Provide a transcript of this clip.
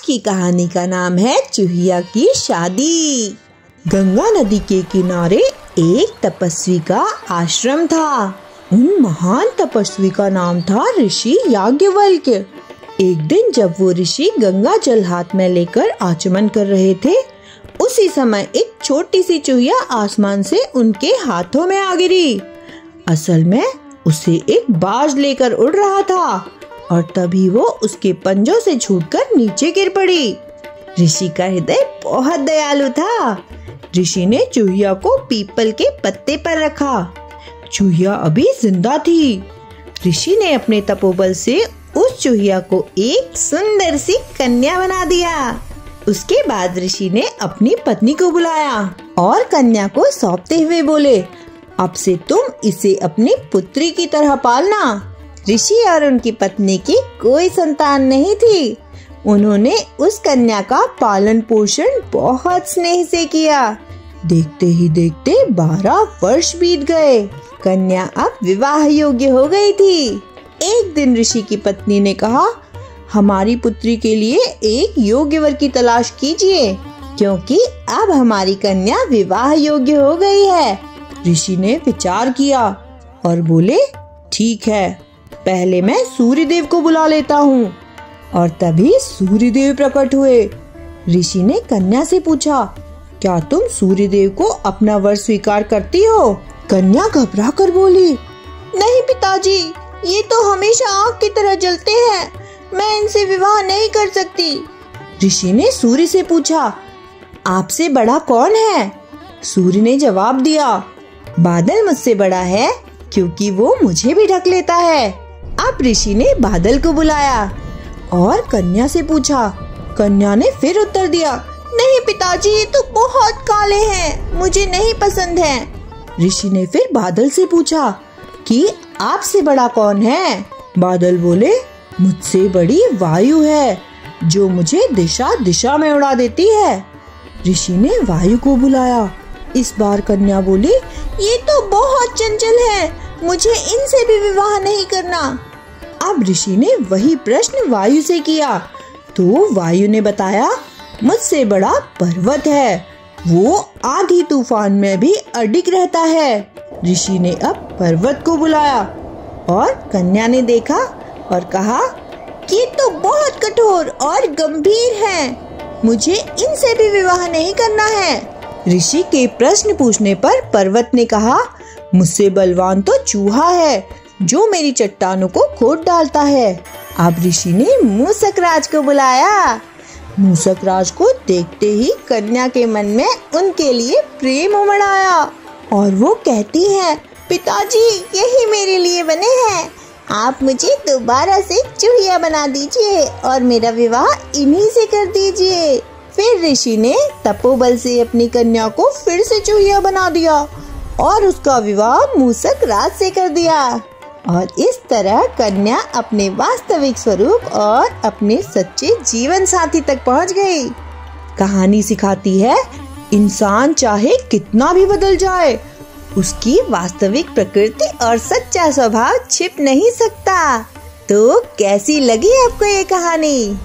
की कहानी का नाम है चूहिया की शादी। गंगा नदी के किनारे एक तपस्वी का आश्रम था। उन महान तपस्वी का नाम था ऋषि याज्ञवल्क्य। एक दिन जब वो ऋषि गंगा जल हाथ में लेकर आचमन कर रहे थे, उसी समय एक छोटी सी चूहिया आसमान से उनके हाथों में आ गिरी। असल में उसे एक बाज लेकर उड़ रहा था और तभी वो उसके पंजों से छूटकर नीचे गिर पड़ी। ऋषि का हृदय बहुत दयालु था। ऋषि ने चूहिया को पीपल के पत्ते पर रखा। चूहिया अभी जिंदा थी। ऋषि ने अपने तपोबल से उस चूहिया को एक सुंदर सी कन्या बना दिया। उसके बाद ऋषि ने अपनी पत्नी को बुलाया और कन्या को सौंपते हुए बोले, अब से तुम इसे अपनी पुत्री की तरह पालना। ऋषि और उनकी पत्नी की कोई संतान नहीं थी। उन्होंने उस कन्या का पालन पोषण बहुत स्नेह से किया। देखते ही देखते 12 वर्ष बीत गए। कन्या अब विवाह योग्य हो गई थी। एक दिन ऋषि की पत्नी ने कहा, हमारी पुत्री के लिए एक योग्य वर की तलाश कीजिए, क्योंकि अब हमारी कन्या विवाह योग्य हो गई है। ऋषि ने विचार किया और बोले, ठीक है, पहले मैं सूर्यदेव को बुला लेता हूँ। और तभी सूर्यदेव प्रकट हुए। ऋषि ने कन्या से पूछा, क्या तुम सूर्यदेव को अपना वर स्वीकार करती हो? कन्या घबरा कर बोली, नहीं पिताजी, ये तो हमेशा आग की तरह जलते हैं, मैं इनसे विवाह नहीं कर सकती। ऋषि ने सूर्य से पूछा, आपसे बड़ा कौन है? सूर्य ने जवाब दिया, बादल मुझसे बड़ा है, क्योंकि वो मुझे भी ढक लेता है। अब ऋषि ने बादल को बुलाया और कन्या से पूछा। कन्या ने फिर उत्तर दिया, नहीं पिताजी, ये तो बहुत काले हैं, मुझे नहीं पसंद हैं। ऋषि ने फिर बादल से पूछा कि आपसे बड़ा कौन है? बादल बोले, मुझसे बड़ी वायु है, जो मुझे दिशा दिशा में उड़ा देती है। ऋषि ने वायु को बुलाया। इस बार कन्या बोली, ये तो बहुत चंचल है, मुझे इनसे भी विवाह नहीं करना। अब ऋषि ने वही प्रश्न वायु से किया, तो वायु ने बताया, मुझसे बड़ा पर्वत है, वो आंधी तूफान में भी अडिग रहता है। ऋषि ने अब पर्वत को बुलाया और कन्या ने देखा और कहा, ये तो बहुत कठोर और गंभीर हैं, मुझे इनसे भी विवाह नहीं करना है। ऋषि के प्रश्न पूछने पर पर्वत ने कहा, मुझसे बलवान तो चूहा है, जो मेरी चट्टानों को खोद डालता है। अब ऋषि ने मूसक राज को बुलाया। मूसक राज को देखते ही कन्या के मन में उनके लिए प्रेम उमड़ आया और वो कहती है, पिताजी, यही मेरे लिए बने हैं, आप मुझे दोबारा से चूहिया बना दीजिए और मेरा विवाह इन्हीं से कर दीजिए। फिर ऋषि ने तपोबल से अपनी कन्या को फिर से चूहिया बना दिया और उसका विवाह मूसक राज से कर दिया। और इस तरह कन्या अपने वास्तविक स्वरूप और अपने सच्चे जीवन साथी तक पहुंच गई। कहानी सिखाती है, इंसान चाहे कितना भी बदल जाए, उसकी वास्तविक प्रकृति और सच्चा स्वभाव छिप नहीं सकता। तो कैसी लगी आपको ये कहानी?